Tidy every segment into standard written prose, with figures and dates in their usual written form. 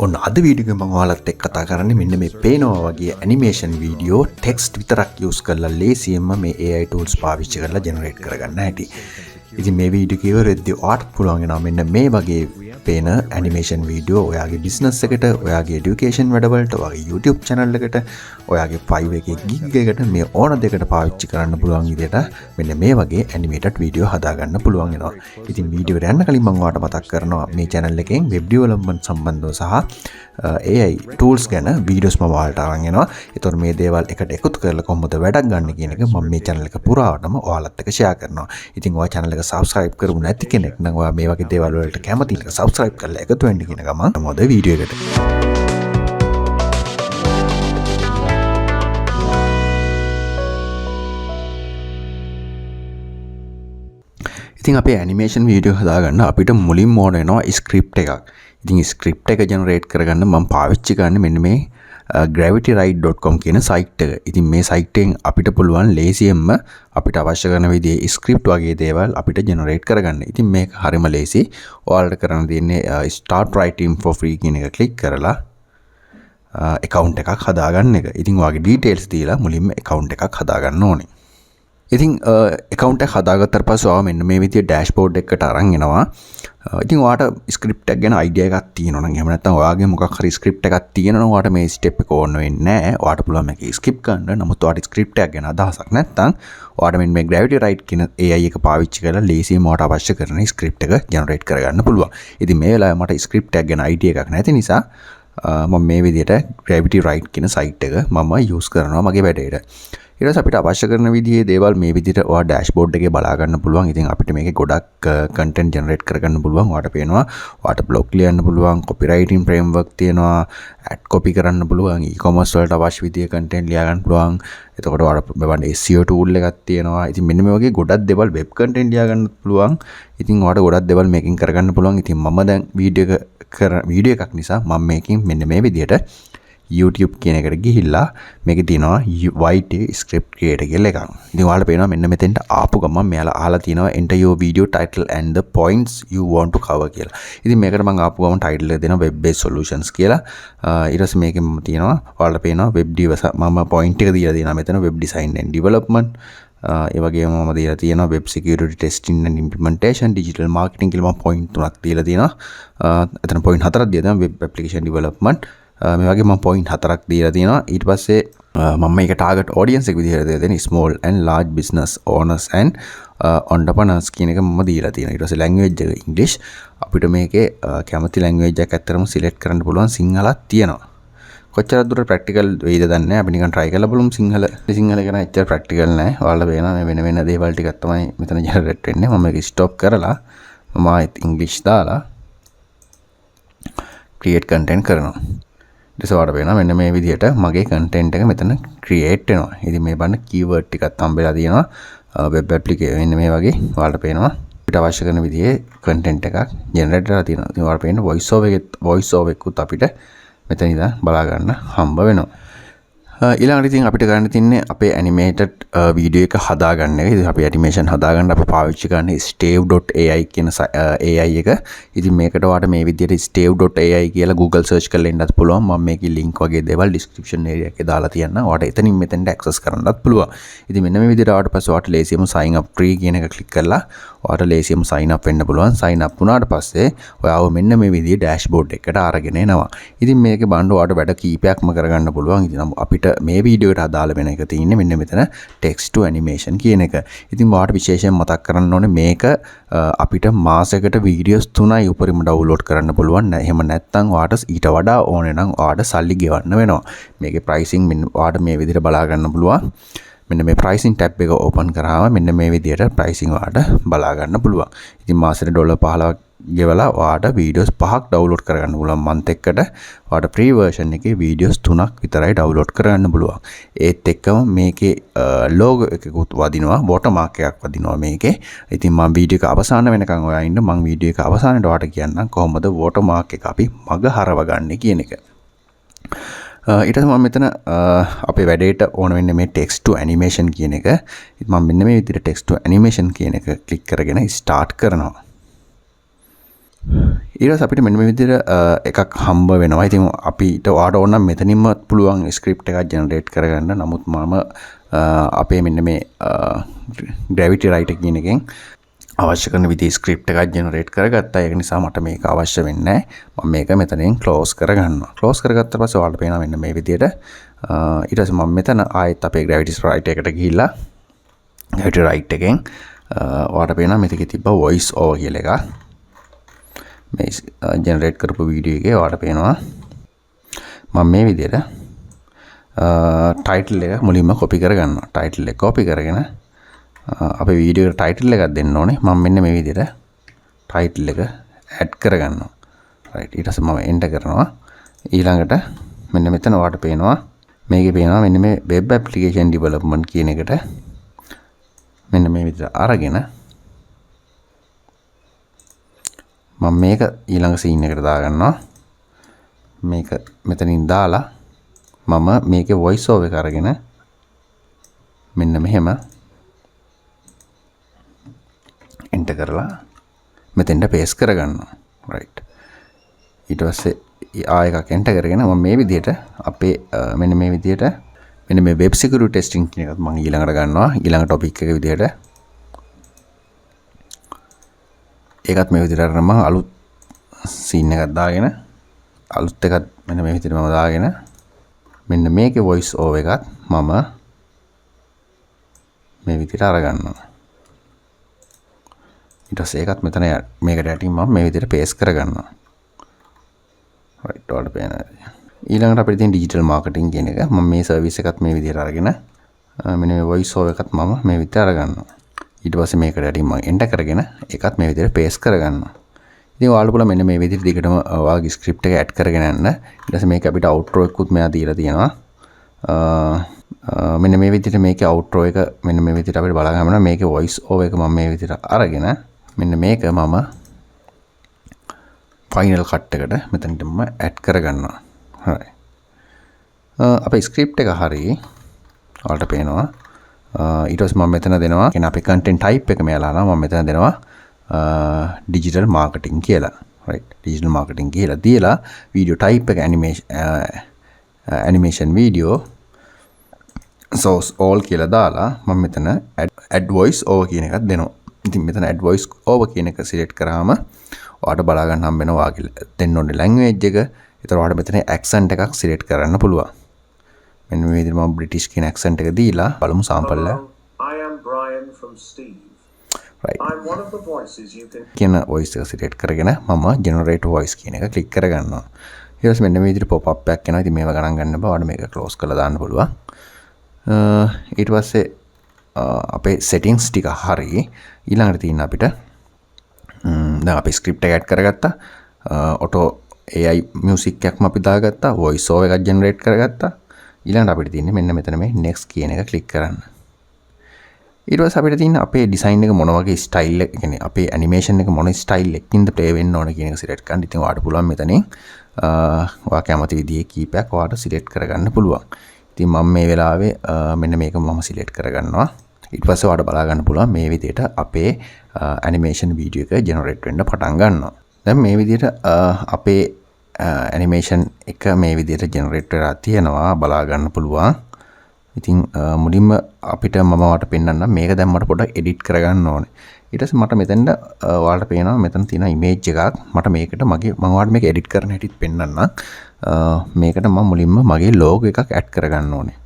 ඔන්න අද වීඩියෝ එක මම ඔයාලත් එක්ක කතා කරන්නේ මෙන්න මේ පේනවා වගේ ඇනිමේෂන් වීඩියෝ ටෙක්ස්ට් විතරක් යූස් කරලා ලේසියෙන්ම මේ AI tools පාවිච්චි කරලා ජෙනරේට් කරගන්න හැටි. ඉතින් මේ වීඩියෝ එක ඉවරෙද්දී ඔයාලට පුළුවන් වෙනවා මෙන්න මේ වගේ පේන ඇනිමේෂන් වීඩියෝ ඔයාගේ බිස්නස් එකට, ඔයාගේ এডুকেෂන් වැඩවලට, ඔයාගේ YouTube channel එකට, ඔයාගේ 5 එකේ gig එකට මේ ඕන දෙයකට පාවිච්චි කරන්න පුළුවන් විදිහට මෙන්න මේ වගේ ඇනිමේටඩ් වීඩියෝ හදාගන්න පුළුවන් වෙනවා. ඉතින් වීඩියෝ එකට යන්න කලින් මම ඔයාලට මතක් කරනවා මේ channel එකෙන් web development සම්බන්ධව සහ AI tools ගැන වීඩියෝස් මම ඔයාලට අරන් එනවා. ඒතකොට මේ දේවල් එකට එකතු කරලා කොහොමද වැඩක් ගන්න කියන එක මම මේ channel එක පුරාවටම ඔයාලත් එක්ක share කරනවා. ඉතින් ඔයා channel එක subscribe කරුව නැති කෙනෙක් නම් ඔයා මේ වගේ දේවල් වලට කැමති නම් subscribe කරලා එකතු වෙන්න කියන ගමන් මොකද වීඩියෝ එකට. ඉතින් අපේ ඇනිමේෂන් වීඩියෝ හදාගන්න අපිට මුලින්ම ඕන වෙනවා ස්ක්‍රිප්ට් එකක්. ඉතින් ස්ක්‍රිප්ට් එක ජෙනරේට් කරගන්න මම පාවිච්චි කරන්නේ මෙන්න මේ gravityride.com කියන සයිට් එක. ඉතින් මේ සයිට් එකෙන් අපිට පුළුවන් ලේසියෙන්ම අපිට අවශ්‍ය කරන විදිහේ ස්ක්‍රිප්ට් වගේ දේවල් අපිට ජෙනරේට් කරගන්න. ඉතින් මේක හරිම ලේසි. ඔයාලට කරන්න තියෙන්නේ start writing for free කියන එක ක්ලික් කරලා account එකක් හදාගන්න එක. ඉතින් ඔයාගේ details දීලා මුලින්ම account එකක් හදාගන්න ඕනේ. ඉතින් account එක හදාගත්තට පස්සේ ඔයා මෙන්න මේ විදිහේ dashboard එකකට අරන් එනවා. ඉතින් ඔයාට ස්ක්‍රිප්ට් එක ගැන idea එකක් තියෙනවා නම් එහෙම නැත්නම් ඔයාගේ මොකක් හරි ස්ක්‍රිප්ට් එකක් තියෙනවා නම් ඔයාට මේ step එක ඕන වෙන්නේ නැහැ. ඔයාට පුළුවන් මේක skip කරන්න. නමුත් ඔයාට ස්ක්‍රිප්ට් එකක් ගැන අදහසක් නැත්නම් ඔයාට මෙන්න මේ gravityride කියන AI එක පාවිච්චි කරලා ලේසියෙන්ම ඔයාට අවශ්‍ය කරන ස්ක්‍රිප්ට් එක generate කරගන්න පුළුවන්. ඉතින් මේ වෙලාවේ මට ස්ක්‍රිප්ට් එකක් ගැන idea එකක් නැති නිසා මම මේ විදිහට gravityride කියන site එක මම use කරනවා මගේ වැඩේට. ඊට පස්සේ අපිට අවශ්‍ය කරන විදිහේ දේවල් මේ විදිහට ඔයා dashboard එකේ බලා ගන්න පුළුවන්. ඉතින් අපිට මේකේ ගොඩක් content generate කරගන්න පුළුවන්. ඔයාට පේනවා ඔයාට blog ලියන්න පුළුවන්, copywriting framework තියෙනවා, ad copy කරන්න පුළුවන්, e-commerce වලට අවශ්‍ය විදිහේ content ලියා ගන්න පුළුවන්. එතකොට ඔයාට බලන්න SEO tool එකක් තියෙනවා. ඉතින් මෙන්න මේ වගේ ගොඩක් දේවල් web content ලියා ගන්න පුළුවන්. ඉතින් ඔයාට ගොඩක් දේවල් මේකෙන් කරගන්න පුළුවන්. ඉතින් මම දැන් වීඩියෝ එකක් නිසා මම මේකෙන් මෙන්න මේ විදිහට YouTube කියන එකට ගිහිල්ලා මේකේ තියෙනවා YT script creator කියලා එකක්. ඉතින් ඔයාලට පේනවා මෙන්න මෙතෙන්ට ආපු ගමන් මෙයාලා අහලා තියෙනවා enter your video title and the points you want to cover කියලා. ඉතින් මේකට මම ආපු ගමන් title එක දෙනවා web based solutions කියලා. ඊට පස්සේ මේකෙන් තියෙනවා ඔයාලට පේනවා web මම point එක දීලා තියෙනවා මෙතන web design and development. ඒ වගේම මම දීලා තියෙනවා web security testing and implementation, digital marketing කියලා මම point 3ක් දීලා තියෙනවා. එතන point 4ක් දීලා තියෙනවා web application development. මේ වගේ මම point 4ක් දීලා තියෙනවා. ඊට පස්සේ මම මේක target audience එක විදිහට දීලා තියෙනවා small and large business owners and entrepreneurs කියන එක මම දීලා තියෙනවා. ඊට පස්සේ language එක English. අපිට මේකේ කැමති language එකක් ඇත්තරම select කරන්න පුළුවන්. සිංහලක් තියෙනවා. කොච්චර දුරට practical වෙයිද දන්නේ නැහැ. අපි නිකන් try කරලා බලමු සිංහල. සිංහල ගැන ඇත්තට practical නැහැ. ඔයාලා වෙන වෙන දේවල් ටිකක් තමයි මෙතන generate වෙන්නේ. මම මේක stop කරලා මම ආයෙත් English දාලා create content කරනවා. ඊට වෙනවා මෙන්න මේ විදිහට මගේ content එක මෙතන create වෙනවා. ඉතින් මේ බලන්න keyword ටිකක් හම්බෙලා තියෙනවා web application මෙන්න මේ වගේ ඔයාලට පේනවා අපිට අවශ්‍ය කරන විදිහේ content එකක් generate කරලා තියෙනවා. ඉතින් ඔයාලට පේන voice over එකකුත් අපිට මෙතන ඉඳන් බලා ගන්න හම්බ වෙනවා. ඊළඟට ඉතින් අපිට ගන්න තියන්නේ අපේ animated වීඩියෝ එක හදාගන්න එක. ඉතින් අපි animation හදාගන්න අපි පාවිච්චි කරන්නේ Steve.ai කියන AI එක. ඉතින් මේකට ඔයාලට මේ විදිහට Steve.ai කියලා Google search කරලා ඉන්නත් පුළුවන්. මම මේකේ link වගේ දේවල් description area එකේ දාලා තියන්නම්. ඔයාලට එතනින් මෙතෙන්ට access කරන්නත් පුළුවන්. ඉතින් මෙන්න මේ විදිහට ආවට පස්සේ ඔයාලට ලේසියෙන්ම sign up free කියන එක click කරලා ඔයාලට ලේසියෙන්ම sign up වෙන්න පුළුවන්. sign up වුණාට පස්සේ ඔයාව මෙන්න මේ විදිහේ dashboard එකකට අරගෙන එනවා. ඉතින් මේකේ බලන්න ඔයාලට වැඩ කීපයක්ම කරගන්න පුළුවන්. ඉතින් අපිට මේ වීඩියෝ එකට අදාළ වෙන එක තියෙන්නේ මෙන්න මෙතන text to animation කියන එක. ඉතින් ඔයාලට විශේෂයෙන් මතක් කරන්න ඕනේ මේක අපිට මාසයකට වීඩියෝස් 3යි උපරිම ඩවුන්ලෝඩ් කරන්න පුළුවන්. එහෙම නැත්නම් ඔයාලට ඊට වඩා ඕනේ නම් ඔයාලට සල්ලි ගෙවන්න වෙනවා. මේකේ pricing මෙන්න ඔයාලට මේ විදිහට බලා ගන්න පුළුවන්. මෙන්න මේ pricing tab එක open කරාම මෙන්න මේ විදිහට pricing ඔයාලට බලා ගන්න පුළුවන්. ඉතින් මාසෙට $15ක් ගෙවලා ඔයාලට වීඩියෝස් 5ක් ඩවුන්ලෝඩ් කරගන්න පුළුවන්. month එකකට ඔයාලට free version එකේ වීඩියෝස් 3ක් විතරයි ඩවුන්ලෝඩ් කරගන්න පුළුවන්. ඒත් එක්කම මේකේ logo එකකුත් වදිනවා, watermark එකක් වදිනවා මේකේ. ඉතින් මම වීඩියෝ එක අවසාන වෙනකන් ඔයා ඉන්න මම වීඩියෝ එක අවසානයේ ඔයාලට කියන්නම් කොහොමද watermark එක අපි මග හරවගන්නේ කියන එක. ඊට පස්සේ මම මෙතන අපේ වැඩේට ඕන වෙන්නේ මේ text to animation කියන එක. ඉතින් මම මෙන්න මේ විදිහට text to animation කියන එක ක්ලික් කරගෙන start කරනවා. ඊට පස්සේ අපිට මෙන්න මේ විදිහට එකක් හම්බ වෙනවා. ඉතින් අපිට ඔයාට ඕන නම් මෙතනින්ම පුළුවන් ස්ක්‍රිප්ට් එකක් ජෙනරේට් කරගන්න. නමුත් මම අපේ මෙන්න මේ gravity writer කියන එකෙන් අවශ්‍ය කරන විදිහේ ස්ක්‍රිප්ට් එකක් ජෙනරේට් කරගත්තා. ඒක නිසා මට මේක අවශ්‍ය වෙන්නේ නැහැ. මම මේක මෙතනින් ක්ලෝස් කරගන්නවා. ක්ලෝස් කරගත්ත පස්සේ ඔයාලට පේනවා මෙන්න මේ විදිහට. ඊට පස්සේ මම මෙතන ආයෙත් අපේ gravity writer එකට ගිහිල්ලා gravity writer එකෙන් ඔයාලට පේනවා මෙතකේ තිබ්බ voice over කියලා එකක්. මේ ජෙනරේට් කරපු වීඩියෝ එකේ ඔයාලට පේනවා මම මේ විදිහට ටයිටල් එක මුලින්ම කොපි කරගන්නවා. ටයිටල් එක කොපි කරගෙන අපේ වීඩියෝ එකට ටයිටල් එකක් දෙන්න ඕනේ. මම මෙන්න මේ විදිහට ටයිටල් එක ඇඩ් කරගන්නවා. රයිට්. ඊට පස්සේ මම එන්ටර් කරනවා. ඊළඟට මෙන්න මෙතන ඔයාලට පේනවා මේකේ පේනවා මෙන්න මේ web application development කියන එකට මෙන්න මේ විදිහට අරගෙන මම මේක ඊළඟ සීන් එකට දාගන්නවා. මේක මෙතනින් දාලා මම මේකේ voice over එක අරගෙන මෙන්න මෙහෙම එන්ටර් කරලා මෙතෙන්ට පේස්ට් කරගන්නවා. රයිට්. ඊට පස්සේ ආයෙ එකක් එන්ටර් කරගෙන මම මේ විදිහට අපේ මෙන්න මේ විදිහට මෙන්න මේ web security testing කියන එකත් මම ඊළඟට ගන්නවා. ඊළඟ topic එක විදිහට ඒකත් මේ විදිහට අරගෙන මම අලුත් සීන් එකක් දාගෙන අලුත් එකක් මෙන්න මේ විදිහට මම දාගෙන මෙන්න මේකේ voice over එකත් මම මේ විදිහට අරගන්නවා. ඊට පස්සේ ඒකත් මෙතන මේකට යටින් මම මේ විදිහට පේස්ට් කරගන්නවා. රයිට්. ඔයාලට පේනවා. ඊළඟට අපිට තියෙන ඩිජිටල් මාකටිං කියන එක මම මේ සර්විස් එකත් මේ විදිහට අරගෙන මෙන්න මේ voice over එකත් මම මේ විදිහට අරගන්නවා. ඊට පස්සේ මේකට යටින් මම එන්ටර් කරගෙන ඒකත් මේ විදිහට පේස්ට් කරගන්නවා. ඉතින් ඔයාලට පුළුවන් මෙන්න මේ විදිහට දිගටම ඔයාගේ ස්ක්‍රිප්ට් එක ඇඩ් කරගෙන යන්න. ඊට පස්සේ මේක අපිට outro එකකුත් මෙයා දීලා තියෙනවා. මෙන්න මේ විදිහට මේකේ outro එක මෙන්න මේ විදිහට අපිට බලා ගන්න මේකේ voice over එක මම මේ විදිහට අරගෙන මෙන්න මේක මම ෆයිනල් කට් එකට මෙතනට මම ඇඩ් කරගන්නවා. හරි. අපේ ස්ක්‍රිප්ට් එක හරි. ඔයාලට පේනවා. ඊට පස්සේ මම මෙතන දෙනවා කියන්නේ අපේ content type එක මෙයාලා මම මෙතන දෙනවා digital marketing කියලා. right. digital marketing කියලා දීලා video type එක animation video source all කියලා දාලා මම මෙතන add voice over කියන එකක් දෙනවා. ඉතින් මෙතන add voice over කියන එක select කරාම ඔයාලට බලා ගන්න හම්බ වෙනවා ඔයාගේ දෙන්න ඕනේ language එක. ඒතර ඔයාලට මෙතන accent එකක් select කරන්න පුළුවන්. මෙන්න මේ විදිහට මම British කියන accent එක දීලා බලමු sample එක. I am Brian from Steve. right. I'm one of the voices you can කියන voice එක select කරගෙන මම generate voice කියන එක click කරගන්නවා. ඊට පස්සේ මෙන්න මේ විදිහට pop up එකක් එනවා. ඉතින් මේව ගණන් ගන්න බෑ. ඔයාලට මේක close කරලා දාන්න පුළුවන්. ඊට පස්සේ අපේ settings ටික හරි. ඊළඟට තියෙන අපිට දැන් අපි script එක add කරගත්තා. auto AI music එකක්ම අපි දාගත්තා. voice over එකක් generate කරගත්තා. ඊළඟට අපිට තියෙන්නේ මෙන්න මෙතන මේ next කියන එක click කරන්න. ඊට පස්සේ අපිට තියෙන අපේ design එක මොන වගේ style එක කියන්නේ අපේ animation එක මොන style එකකින්ද play වෙන්න ඕන කියන එක select කරන්න. ඉතින් ඔයාලට පුළුවන් මෙතනින් ඔයා කැමති විදිහේ කීපයක් ඔයාලට select කරගන්න පුළුවන්. ඉතින් මම මේ වෙලාවේ මෙන්න මේක මම select කරගන්නවා. ඊට පස්සේ ඔයාලට බලා ගන්න පුළුවන් මේ විදිහට අපේ animation video එක generate වෙන්න පටන් ගන්නවා. දැන් මේ විදිහට අපේ animation එක මේ විදිහට generate වෙලා තියෙනවා බලා ගන්න පුළුවන්. ඉතින් මුලින්ම අපිට මම ඔයාලට පෙන්නන්නම් මේක දැන් මට පොඩ්ඩක් edit කරගන්න ඕනේ. ඊට පස්සේ මට මෙතෙන්ද ඔයාලට පේනවා මෙතන තියෙන image එකක් මට මේකට මම ඔයාලට මේක edit කරන්න හැටිත් පෙන්නන්නම්. මේකට මම මුලින්ම මගේ logo එකක් add කරගන්න ඕනේ.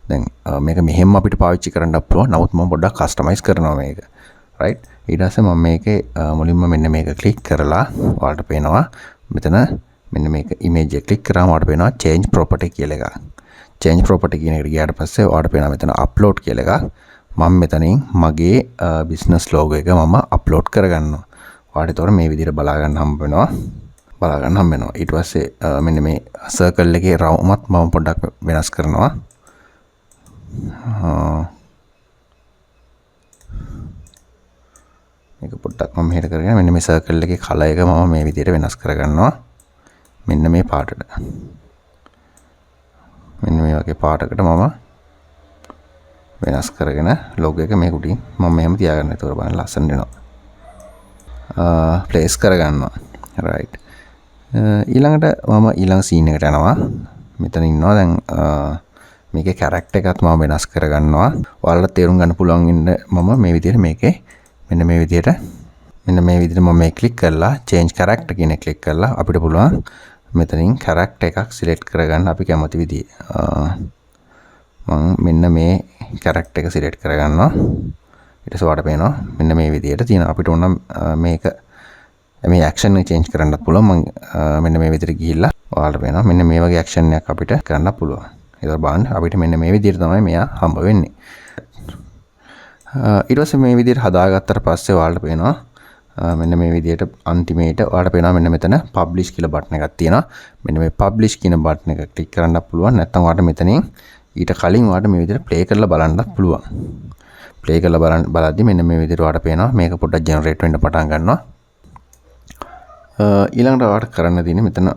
දැන් මේක මෙහෙම අපිට පාවිච්චි කරන්නත් පුළුවන්. නමුත් මම පොඩ්ඩක් customize කරනවා මේක. right. ඊට පස්සේ මම මේකේ මුලින්ම මෙන්න මේක click කරලා ඔයාලට පේනවා මෙතන මෙන්න මේක image එක click කරාම ඔයාලට පේනවා change property කියලා එකක්. change property කියන එකට ගියාට පස්සේ ඔයාලට පේනවා මෙතන upload කියලා එකක්. මම මෙතනින් මගේ business logo එක මම upload කරගන්නවා. ඔයාලට ඒතකොට මේ විදිහට බලා ගන්න හම්බ වෙනවා. ඊට පස්සේ මෙන්න මේ circle එකේ රවුමත් මම පොඩ්ඩක් වෙනස් කරනවා. මේක පොඩ්ඩක් මම මෙහෙට කරගෙන මෙන්න මේ circle එකේ color එක මම මේ විදිහට වෙනස් කරගන්නවා. මෙන්න මේ පාටට. මෙන්න මේ වගේ පාටකට මම වෙනස් කරගෙන logo එක මේක උඩින් මම මෙහෙම තියාගන්න. ඒතකොට බලන්න ලස්සන වෙනවා. ප්ලේස් කරගන්නවා. right ඊළඟට මම ඊළඟ සීන් එකට යනවා මෙතන ඉන්නවා දැන් මේකේ කැරක්ටර් එකත් මම වෙනස් කරගන්නවා ඔයාලට තේරුම් ගන්න පුළුවන් ඉන්න මම මේ විදිහට මේකේ මෙන්න මේ විදිහට මම මේ ක්ලික් කරලා change character කියන ක්ලික් කරලා අපිට පුළුවන් මෙතනින් character එකක් select කරගන්න අපි කැමති විදිහේ මම මෙන්න මේ character එක select කරගන්නවා ඊට පස්සේ ඔයාලට පේනවා මෙන්න මේ විදිහට තියෙනවා අපිට ඕන මේක මේ action එක change කරන්නත් පුළුවන් මම මෙන්න මේ විදිහට ගිහිල්ලා ඔයාලට පේනවා මෙන්න මේ වගේ action එකක් අපිට කරන්න පුළුවන් ඒක බලන්න අපිට මෙන්න මේ විදිහට තමයි මෙයා හම්බ වෙන්නේ ඊට පස්සේ මේ විදිහට හදාගත්තට පස්සේ ඔයාලට පේනවා මෙන්න මේ විදිහට අන්තිමේට ඔයාලට පේනවා මෙන්න මෙතන publish කියලා බටන් එකක් තියෙනවා මෙන්න මේ publish කියන බටන් එක ක්ලික් කරන්නත් පුළුවන් නැත්නම් ඔයාලට මෙතනින් ඊට කලින් ඔයාලට මේ විදිහට play කරලා බලන්නත් පුළුවන් play කරලා බලද්දි මෙන්න මේ විදිහට ඔයාලට පේනවා මේක පොඩ්ඩක් generate වෙන්න පටන් ගන්නවා ඊළඟට ඔයාලට කරන්න තියෙන්නේ මෙතන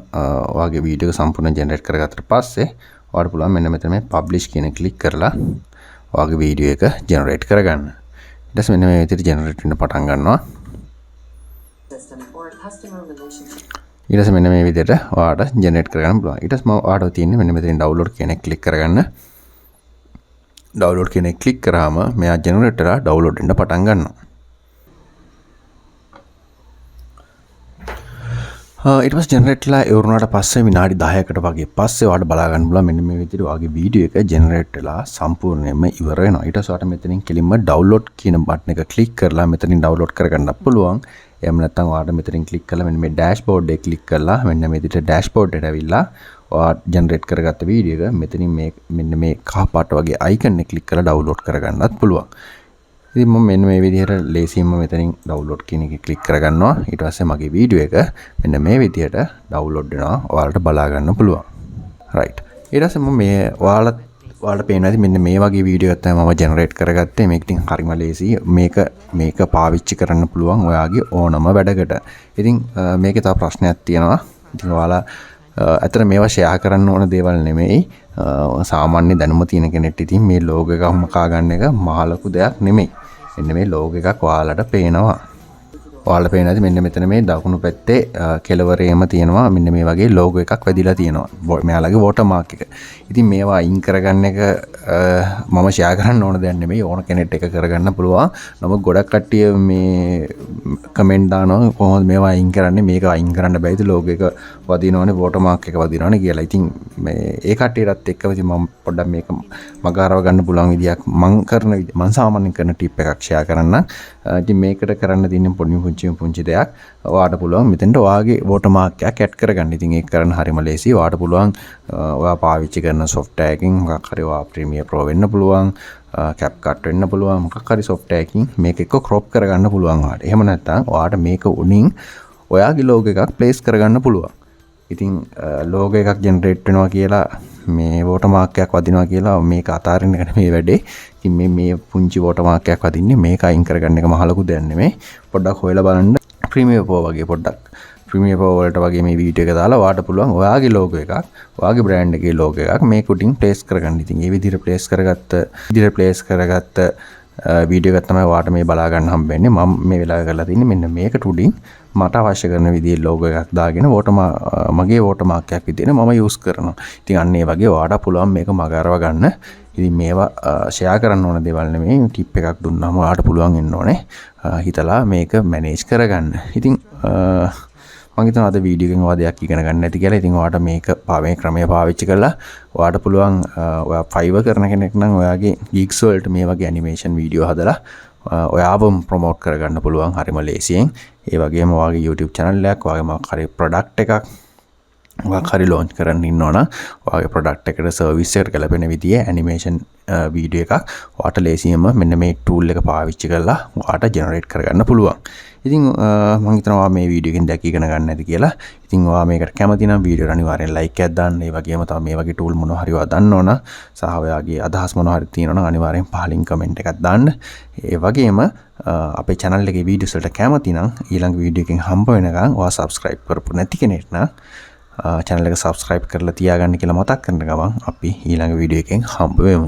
ඔයාගේ වීඩියෝ එක සම්පූර්ණ ජෙනරේට් කරගත්තට පස්සේ ඔයාලට පුළුවන් මෙන්න මෙතන මේ පබ්ලිෂ් කියන ක්ලික් කරලා ඔයාගේ වීඩියෝ එක ජෙනරේට් කරගන්න. ඊට පස්සේ මෙන්න මේ විදිහට ජෙනරේට් වෙන්න පටන් ගන්නවා. ඊට පස්සේ මෙන්න මේ විදිහට ඔයාලට ජෙනරේට් කරගන්න පුළුවන්. ඊට පස්සේ මම ඔයාලට තියෙන්නේ මෙන්න මෙතනින් ඩවුන්ලෝඩ් කියන එක ක්ලික් කරගන්න. ඩවුන්ලෝඩ් කියන එක ක්ලික් කරාම මෙයා ජෙනරේට් වෙලා ඩවුන්ලෝඩ් වෙන්න පටන් ගන්නවා. ඊට පස්සේ ජෙනරේට්ලා ඉවරුණාට පස්සේ විනාඩි 10කට වගේ පස්සේ ඔයාලට බලා ගන්න පුළුවන් මෙන්න මේ විදිහට ඔයාගේ වීඩියෝ එක ජෙනරේට් වෙලා සම්පූර්ණයෙන්ම ඉවර වෙනවා. ඊට පස්සේ ඔයාලට මෙතනින් කෙලින්ම ඩවුන්ලෝඩ් කියන බටන් එක ක්ලික් කරලා මෙතනින් ඩවුන්ලෝඩ් කරගන්න පුළුවන්. එහෙම නැත්නම් ඔයාලට මෙතනින් ක්ලික් කරලා මෙන්න මේ ඩෑෂ්බෝඩ් එක ක්ලික් කරලා මෙන්න මේ විදිහට ඩෑෂ්බෝඩ් එකට ඇවිල්ලා ඔයා ජෙනරේට් කරගත්ත වීඩියෝ එක මෙතනින් මෙන්න මේ කහ පාට වගේ අයිකන් එක ක්ලික් කරලා ඩවුන්ලෝඩ් කරගන්නත් පුළුවන්. ඉතින් මම මෙන්න මේ විදිහට ලේසියෙන්ම මෙතනින් ඩවුන්ලෝඩ් කියන එක ක්ලික් කරගන්නවා. ඊට පස්සේ මගේ වීඩියෝ එක මෙන්න මේ විදිහට ඩවුන්ලෝඩ් වෙනවා. ඔයාලට බලා ගන්න පුළුවන්. right. ඊට පස්සේ මම මේ ඔයාලට පේනවා ඉතින් මෙන්න මේ වගේ වීඩියෝ එකක් තමයි මම ජෙනරේට් කරගත්තේ. මේක ඉතින් හරිම ලේසි. මේක පාවිච්චි කරන්න පුළුවන් ඔයාගේ ඕනම වැඩකට. ඉතින් මේකේ තව ප්‍රශ්නයක් තියෙනවා. ඉතින් ඔයාලා ඇතර මේවා ෂෙයා කරන්න ඕන දේවල් නෙමෙයි. සාමාන්‍ය දැනුම තියෙන කෙනෙක්ට ඉතින් මේ ලෝගෝ එකක් මකා ගන්න එක මහ ලොකු දෙයක් නෙමෙයි. මෙන්න මේ ලෝගෝ එකක් ඔයාලට පේනවා. ඔයාලට පේනවා මෙන්න මෙතන මේ දකුණු පැත්තේ කෙළවරේම තියෙනවා මෙන්න මේ වගේ ලෝගෝ එකක් වැදිලා තියෙනවා. මෙයාලගේ වෝටර්මාක් එක. ඉතින් මේවා අයින් කරගන්න එක මම ෂෙයා කරන්න ඕන දෙයක් නෙමෙයි. ඕන කෙනෙක්ට එක කරගන්න පුළුවන්. නමුත් ගොඩක් කට්ටිය මේ කමෙන්ට් දානවා කොහොමද මේවා අයින් කරන්නේ? මේක අයින් කරන්න බැයිද? ලෝගෝ එක වදිනවනේ වෝටර්මාක් එක වදිනවනේ කියලා. ඉතින් මේ ඒ කට්ටියටත් එක්ක ඉතින් මම පොඩ්ඩක් මේක මගහරව ගන්න පුළුවන් විදියක් මම සාමාන්‍යයෙන් කරන ටිප් එකක් ෂෙයා කරන්න. ඉතින් මේකට කරන්න තියෙන පුංචි දෙයක් ඔයාට පුළුවන් මෙතෙන්ට ඔයාගේ වෝටර්මාක් එකක් ඇඩ් කරගන්න. ඉතින් ඒක කරන්න හරිම ලේසි. ඔයාට පුළුවන් ඔයා පාවිච්චි කරන software එකකින් මොකක් හරි ඔයා Premiere Pro වෙන්න පුළුවන්, CapCut වෙන්න පුළුවන්, මොකක් හරි software එකකින් මේක එක්ක crop කරගන්න පුළුවන් ඔයාට. එහෙම නැත්නම් ඔයාට මේක උඩින් ඔයාගේ logo එකක් place කරගන්න පුළුවන්. ඉතින් logo එකක් generate වෙනවා කියලා මේ watermark එකක් වදිනවා කියලා මේක අතාරින්න එක නෙමෙයි වැඩේ. ඉතින් මේ පුංචි watermark එකක් වදින්නේ මේක අයින් කරගන්න එක මහ ලොකු දෙයක් නෙමෙයි. පොඩ්ඩක් හොයලා බලන්න Premiere Pro වගේ පොඩ්ඩක් Premiere Pro වලට වගේ මේ වීඩියෝ එක දාලා ඔයාට පුළුවන් ඔයාගේ logo එකක්, ඔයාගේ brand එකේ logo එකක් මේක උඩින් place කරගන්න. ඉතින් මේ විදිහට place කරගත්ත වීඩියෝ එකක් තමයි ඔයාට මේ බලා ගන්න හම්බෙන්නේ. මම මේ වෙලාවේ කරලා තින්නේ මෙන්න මේකට උඩින් මට අවශ්‍ය කරන විදිහේ logo එකක් දාගෙන මගේ watermark එකක් විදිහට මම use කරනවා. ඉතින් අන්න ඒ වගේ ඔයාට පුළුවන් මේක මගහරව ගන්න. ඉතින් මේවා ෂෙයා කරන්න ඕන දේවල් නෙමෙයි. ටිප් එකක් දුන්නාම ඔයාට පුළුවන් වෙන්න ඕනේ. හිතලා මේක manage කරගන්න. ඉතින් මම හිතනවා අද වීඩියෝ එකෙන් ඔයා දෙයක් ඉගෙන ගන්න ඇති කියලා. ඉතින් ඔයාට මේක මේ ක්‍රමය පාවිච්චි කරලා ඔයාට පුළුවන් ඔයා Fiverr කරන කෙනෙක් නම් ඔයාගේ gigs වලට මේ වගේ animation වීඩියෝ හදලා ඔයාවම ප්‍රොමෝට් කරගන්න පුළුවන් හරිම ලේසියෙන්. ඒ වගේම ඔයාගේ YouTube channel එකක්, ඔයාගේ මොකක් හරි product එකක් ඔයාක් හරි launch කරන්න ඉන්නවනම් ඔයාගේ product එකට service එකට ගැලපෙන විදිහේ animation වීඩියෝ එකක් ඔයාට ලේසියෙන්ම මෙන්න මේ tool එක පාවිච්චි කරලා ඔයාට generate කරගන්න පුළුවන්. ඉතින් මම හිතනවා මේ වීඩියෝ එකෙන් දැක ඉගෙන ගන්න ඇති කියලා. ඉතින් ඔයා මේකට කැමති නම් වීඩියෝට අනිවාර්යෙන් like එකක් දාන්න. ඒ වගේම තව මේ වගේ tool මොනවා හරි ඔයා දන්නවනම් සහ ඔයාගේ අදහස් මොනවා හරි තියෙනවා නම් අනිවාර්යෙන් පහලින් comment එකක් දාන්න. ඒ වගේම අපේ channel එකේ videos වලට කැමති නම් ඊළඟ වීඩියෝ එකෙන් හම්බ වෙනකන් ඔයා subscribe කරපු නැති කෙනෙක් නම් channel එක subscribe කරලා තියාගන්න කියලා මතක් කරන ගමන් අපි ඊළඟ වීඩියෝ එකෙන් හම්බ වෙමු.